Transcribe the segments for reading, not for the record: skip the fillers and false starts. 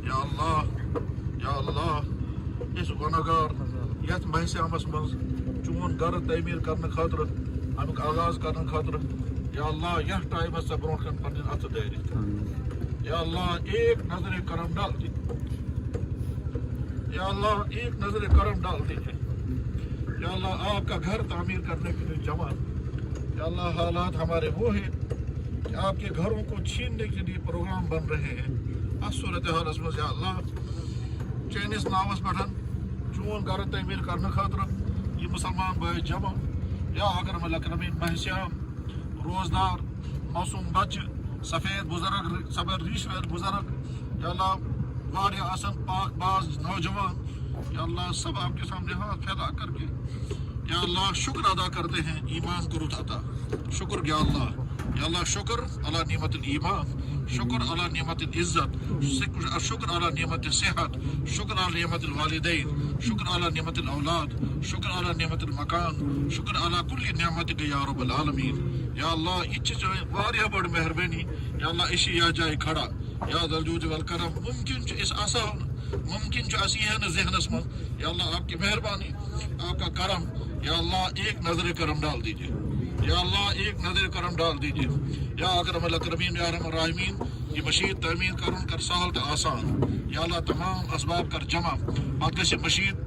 یا اللہ اس گناہگار یتھ محسیامس مز چون گھر تعمیر کرنے خاطر امیک آغاز کرنے خاطر یا اللہ یہ ٹائمس ژے برونٛٹھ کن پنن اتھ دٲرِتھ یا اللہ ایک نظر کرم ڈال دیجیے یا اللہ ایک نظر کرم ڈال دیجیے یا اللہ آپ کا گھر تعمیر کرنے کے لیے جمع یا اللہ حالات ہمارے وہ ہیں کہ آپ کے گھروں کو چھیننے کے لیے پروگرام بن رہے ہیں اس صورتحال مز یا اللہ چینس ناوس پہ چون گھر تعمیر کرنے خاطر یہ مسلمان بھائی جمع یا اگر ملکرمین محسیام روزدار معصوم بچہ سفید بزرگ صبر ریشور بزرگ یا اللہ واریہ آسن پاک باز نوجوان یا اللہ سب آپ کے سامنے ہاتھ پھیلا کر کے یا اللہ شکر ادا کرتے ہیں ایمان کو رتاتا شکر یا اللہ شکر اللہ نعمت الایمان شکر اللہ نعمت العزت شکر اللہ نعمت صحت شکر اللہ نعمت الوالدین شکر اللہ نعمت الاولاد شکر اللہ نعمت المکان شکر اللہ کل نعمت یا رب العالمین یا اللہ یہ واریہ بڑ مہربانی یا اللہ اسی یا جائے کھڑا یا ذا الجود والکرم ممکن اس آسان ممکن اسی ہے ذہنس من یا اللہ آپ کی مہربانی آپ کا کرم یا اللہ ایک نظر کرم ڈال دیجیے یا اللہ ایک نظر کرم ڈال دیجیے یا اکرم الاکرمین یا ارحم الراحمین یہ مشید تعمیر کرن کر سہل تو آسان یا اللہ تمام اسباب کر جمع پتہ گژھِ مشید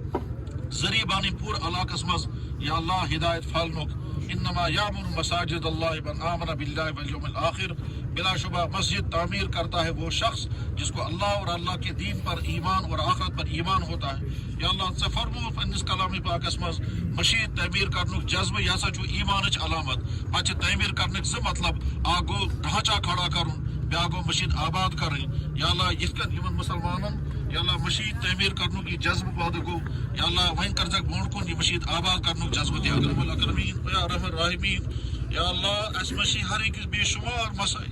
ذریعہ بانی پور علاقس مز یا اللہ ہدایت پھلنک انما یامر مساجد اللہ من آمن باللہ والیوم الآخر بلا شبہ مسجد تعمیر کرتا ہے وہ شخص جس کو اللہ اور اللہ کے دین پر ایمان اور آخرت پر ایمان ہوتا ہے یا اللہ ژے فرمو پننس کلام پاکس مز مشید تعمیر کرنک جذبہ یہ ہسا چھُ ایمانچ علامت پتہ تعمیر کرنک زٕ مطلب اکھ گوٚو ڈھانچہ کھڑا کرن بیاکھ گوٚو مشید آباد کرٕنۍ یا اللہ یِتھ کٔنۍ یمن مسلمانن یا اللہ مشید تعمیر کرنک یہ جذبہ پٲدٕ گوٚو یا اللہ وۄنۍ کرزکھ برونٛٹھ کُن یہ مشید آباد کرنک جذبہ تہِ اکرم الاکرمین یا ارحم الراحمین یا اللہ اس مز چھِ ہر أکِس بے شمار مسائل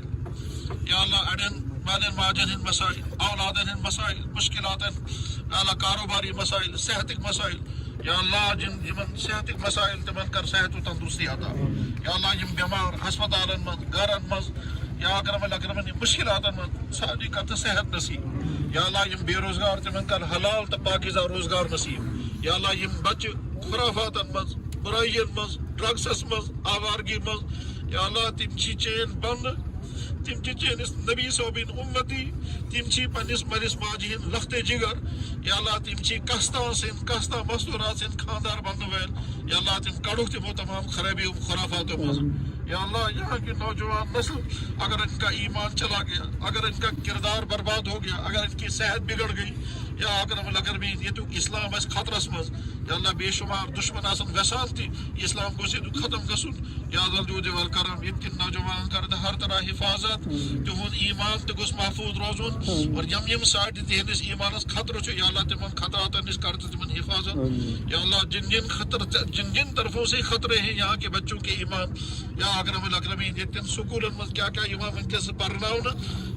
یا اللہ اڑین مالین ماجن ہند مسائل اولادن ہند مسائل مشکلاتن یا اللہ کاروباری مسائل صحتک مسائل یا اللہ جن صحتک مسائل تمن کر صحت و تندرستی عطا یا اللہ یم بیمار ہسپتالن مز گرن مز یا اکرم الاکرمین مشکلاتن مز ساری کر صحت نصیب یا اللہ یم بے روزگار تمن کر حلال تو پاکیزہ روزگار نصیب یا اللہ یم بچہ خرافاتن مز برائین مز ڈرگسس مز آوارگی مز یا اللہ تم چین بند تم چینس نبی صوبین امتی تم پنس ملس ماجہ ہند لخت جگر یا اللہ تم کستہ مستورات سن خاندار بننے ول یا اللہ تم کڑک تمو تمام خرابی خرافاتوں مز یا اللہ یہاں کی نوجوان نسل اگر ان کا ایمان چلا گیا اگر ان کا کردار برباد ہو گیا اگر ان کی صحت بگڑ گئی یا اکرم الاکرمین یہ تو اسلام اس خطرس مز یا اللہ بے شمار دشمن آسن ویسان تھی اسلام کو سے ختم گسن یا ذا الجود والکرم یہ کن نوجوان کرد ہر طرح حفاظت تہد ایمان تہ گوس محفوظ روزن اور یم سائڈ تہندس ایمانس خطر چھ یا اللہ تمن خطراتن نش کر تمن حفاظت یا اللہ جن طرفوں سے خطرے ہیں یہاں کے بچوں کے ایمان یا اکرم الاکرمین یہ سکولن مز کیا ونکس پرناؤن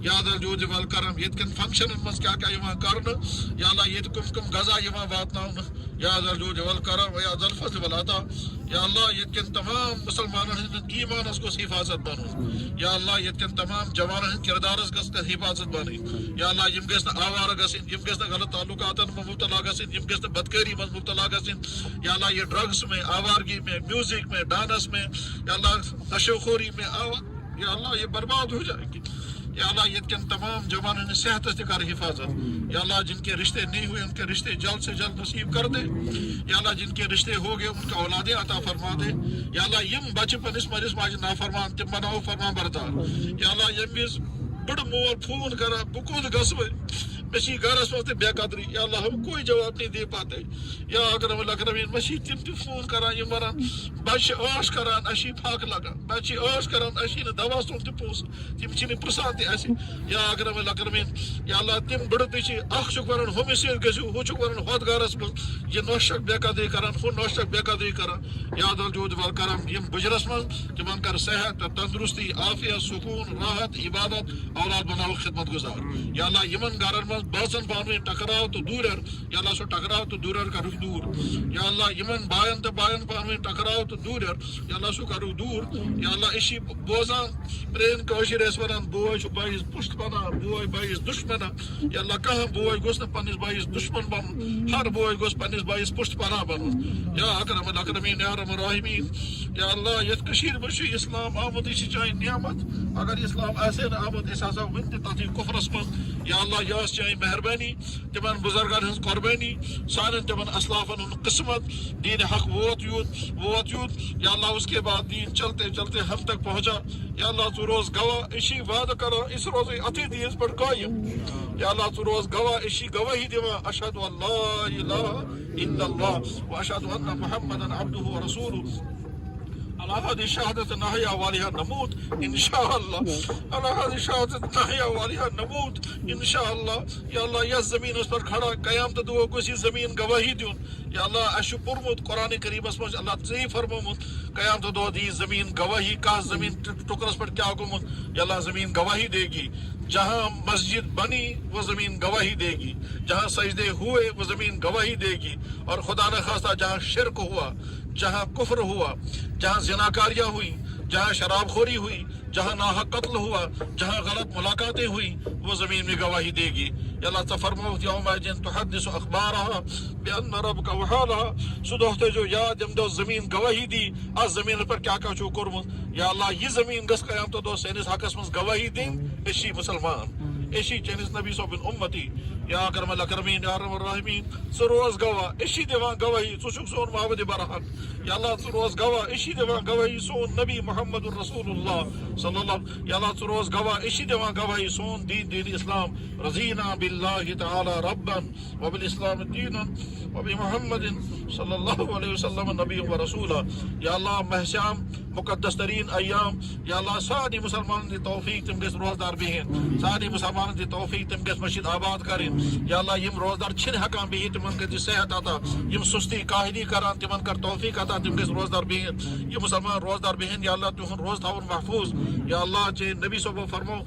یا ذا الجود والکرم یہ فنکشنن مز کیا کرن یا اللہ یہ کم غذا واتن یا ذا الجود والکرم یا ذا الفضل والعطا یا اللہ یہ تمام مسلمانن ہند ایمانس گوس حفاظت بن یا اللہ یہ تمام جوانن ہند کردارس گھس حفاظت بن یا اللہ یم گھس آوارہ گھن یم گھس غلط تعلقاتن میں مبتلا گھن یم گھس بدکاری مز مبتلا گھن یا اللہ یہ ڈرگس میں آوارگی میں میوزک میں ڈانس میں یا اللہ نشو خوری میں یا اللہ یہ برباد ہو جائے گی یا اللہ یہ تمام جوانوں صحت سے کر حفاظت یا اللہ جن کے رشتے نہیں ہوئے ان کے رشتے جلد سے جلد نصیب کر دے یا اللہ جن کے رشتے ہو گئے ان کا اولادیں عطا فرما دے یا اللہ یم بچہ پنس مالس ماجہ نافرمان تم بناو فرمان بردار یا اللہ یم وز بڑ مول فون کرا بہ کود گھس مچھی گھرس مز بے قدری یا اللہ ہم کوئی جواب نہیں دے پاتے یا اکرم الاکرمین مچھی تم تہ فون کران یم ونان بچہ عاش کران اسی پھاک لگان بچہ عاش کران اسی دوا سون تہ پوس تم چھ پرسان تہ اس یا اکرم الاکرمین یا اللہ تم بڑ تہ اخ چھ ونان ہمس گژھو ہو چھ ونان ہت گھرس مز یہ نوشک بے قدری کران ہو نوشک بے قدری کران یا ذا الجود والکرم یم بجرس مز تمن کر صحت تندرستی عافیت سکون راحت عبادت اولاد بناو خدمت گزار یا اللہ یمن گھرن مز من باسن پانوی ٹکراو تو دور یا اللہ سو ٹکراو تو دور کرو دور یا اللہ یمن بائن تو بائن پانوی ٹکراو تو دور یا اللہ سو کرو دور یا اللہ اسی بوزان پرین کوشر اس ونان بوئے چھ بائیس پشت بنا بوئے بائیس دشمنا یا اللہ کہاں بوئے گوس نہ پنس بائیس دشمن بن ہر بوئے گوس پنس بائیس پشت بنا بن یا اکرم الاکرمین یا رحم الراحمین یا اللہ یت کشیر بشی اسلام آمد اسی چاہیے نعمت اگر اسلام ایسے نہ آمد اس ہسا ونت تھی کفرس من یا اللہ یہ چاہیے مہربانی تمن بزرگان ہز قربانی سانن تمن اسلافن ہن قسمت دین حق ووت یوت یا اللہ اس کے بعد دین چلتے چلتے ہم تک پہنچا یا اللہ تو روز گواہ اسی وعدہ کرو اس روز اتھی دیس پر قائم یا اللہ تو روز گواہ اسی گواہی دیوا اشہد ان لا الہ الا اللہ واشہد ان محمدا عبدہ ورسولہ على هذه الشهادة نحيا وعليها نموت إن شاء الله على هذه الشهادة نحيا وعليها نموت إن شاء الله يا الله يا زمين اس پر کھڑا قیام تو دو کوئی زمین گواہی دیون یا اللہ اشو پرمت قرآن کریم اس مجھ اللہ تصحیح فرمومت قیام تو دو دی زمین گواہی کا زمین ٹکرس پر کیا گمت یا اللہ زمین گواہی دے گی جہاں مسجد بنی وہ زمین گواہی دے گی جہاں سجدے ہوئے وہ زمین گواہی دے گی اور خدا نہ خواستہ جہاں شرک ہوا جہاں کفر ہوا جہاں زناکاریاں ہوئی جہاں شراب خوری ہوئی جہاں ناحق قتل ہوا جہاں غلط ملاقاتیں ہوئی وہ زمین میں گواہی دے گی یا اللہ تفرمو یوم جن تحدث اخبارها بان ربک وحالها سدوہتے جو یاد جم دو زمین گواہی دی اس زمین پر کیا کچھ کرم یا اللہ یہ زمین گس قیام تو دو سینس حقس مز گواہی دیں اسی مسلمان اسی چینس نبی صو بن امتی یا اکرم الاکرمین یا رحم الراحمین سروز گواہ اسی دیوان گواہی سوشک سون معبد برحق یا اللہ سروز گواہ اسی دیوان گواہی سون نبی محمد رسول اللہ صلی اللہ یا اللہ سروز گواہ اسی دیوان گواہی سون دین اسلام رضینا باللہ تعالی ربا وبالاسلام دینا وبمحمد صلی اللہ علیہ وسلم نبی و رسولہ یا اللہ محشام مقدس ترین ایام یا اللہ ساری مسلمان دی توفیق تم گس روزدار بہن ساری مسلمان دی توفیق تم گس مسجد آباد کریں یا اللہ یم روزدار چھن ہکان بھی تمن گس صحت عطا یم سستی کاہلی کران تمن کر توفیق عطا تم گس روزدار بہن یہ مسلمان روزدار بہن یا اللہ تہن روز تھاون محفوظ یا اللہ چے نبی صبح فرمو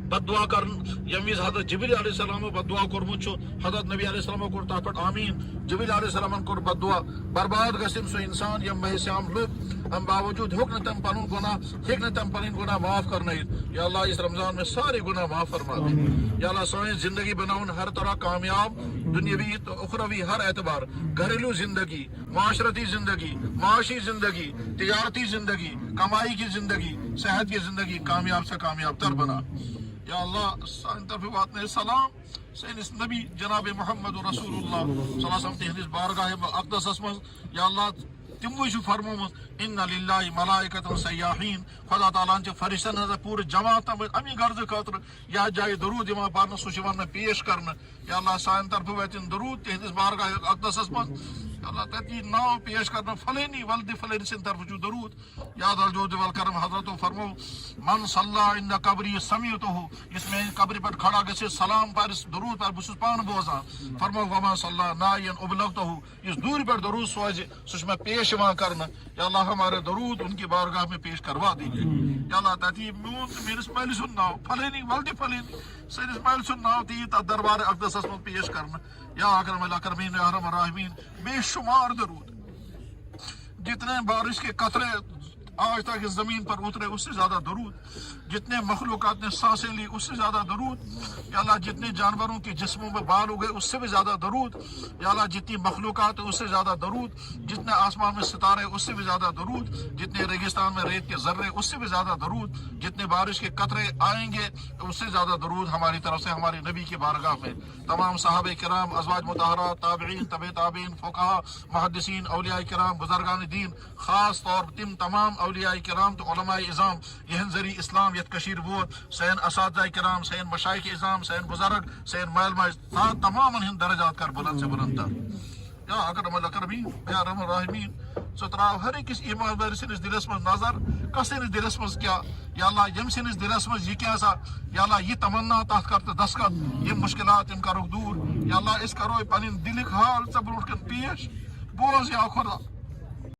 بد دعا کرن یمیز حضرت جبریل علیہ السلام بد دعا کورمت چھو حضرت نبی علیہ السلام کور تاتھ پٹ آمین جبریل علیہ السلام کور بد دعا برباد گژھن سو انسان یم محسیام لوگ ہم باوجود ہیوک تم پنن گناہ ہیک تم پنن گناہ معاف کرنا یا اللہ اس رمضان میں سارے گناہ معاف فرما دے یا اللہ سوئیں زندگی بناؤن ہر طرح کامیاب دنیاوی تو اخروی ہر اعتبار گھریلو زندگی معاشرتی زندگی معاشی زندگی تجارتی زندگی کمائی کی زندگی صحت کی زندگی کامیاب سے کامیاب تر بنا یا اللہ سان طرف بات میں سلام سینس نبی جناب محمد رسول اللہ صلی اللہ علیہ وسلم تہنس بارگاہ اقدس اسمز یا اللہ تموی چھ فرمومت ان للہ ملائکۃ سیاحین خدا تعالیٰ چھ فرشتن ہز پورے جماعت امی غرض خاطر یا جائے درود یوان پارن سو چھ ون پیش کرنا یا اللہ سان طرف واتن درود تہنس بارگاہ اقدس اسمز اللہ تتی ناو پیش کرنا فلینی ولد فلین سن طرف جو درود یاد الجود والکرم حضرت فرمو من صلی عند قبری سمیتو اس میں قبر پر کھڑا گسے سلام پر درود پر بسس پان بوزا فرمو وما صلی نائن ابلغتو اس دور پر درود سوائے سوچ میں پیش وہاں کرنا یا اللہ ہمارے درود ان کی بارگاہ میں پیش کروا دیجئے یا اللہ تتی میرے اسماعیل سنناو فلینی ولد فلینی سید اسماعیل سنناو تی تا دربار اقدس اسمت پیش کرنا یا اکرم الاکرمین یا رحم الراحمین بے شمار درود جتنے بارش کے قطرے آج تک اس زمین پر اترے اس سے زیادہ درود جتنے مخلوقات نے سانسیں لی اس سے زیادہ درود یا اللہ جتنے جانوروں کے جسموں میں بال ہو گئے اس سے بھی زیادہ درود یا اللہ جتنی مخلوقات ہیں اس سے زیادہ درود جتنے آسمان میں ستارے اس سے بھی زیادہ درود جتنے ریگستان میں ریت کے ذرے اس سے بھی زیادہ درود جتنے بارش کے قطرے آئیں گے اس سے زیادہ درود ہماری طرف سے ہمارے نبی کی بارگاہ میں تمام صحابہ کرام ازواج مطہرات تابعین تبع تابعین فقہاء محدثین اولیاء کرام بزرگان دین خاص طور تم تمام اولیاء کرام تو علماء اعظام یہ ذریع اسلام یت کشیر ووت سین اساتذہ کرام سین مشائخ اعظام سین بزرگ سین مال ماج تمام ہند درجات کر بلند سے بلند تر یا اکرم الاکرمین یا رحم الراحمین ستراو ہر ایکس ایمان بر سنس دلس مز نظر کسنس دلس مز کیا یا اللہ یم سنس دلس مز یہ کیا سا یا اللہ یہ تمنا تحت کرتے دستخط یہ مشکلات ان کرو دور یا اللہ اس کرو پنن دلک حال سے برونٹ کن پیش بوز یا خدا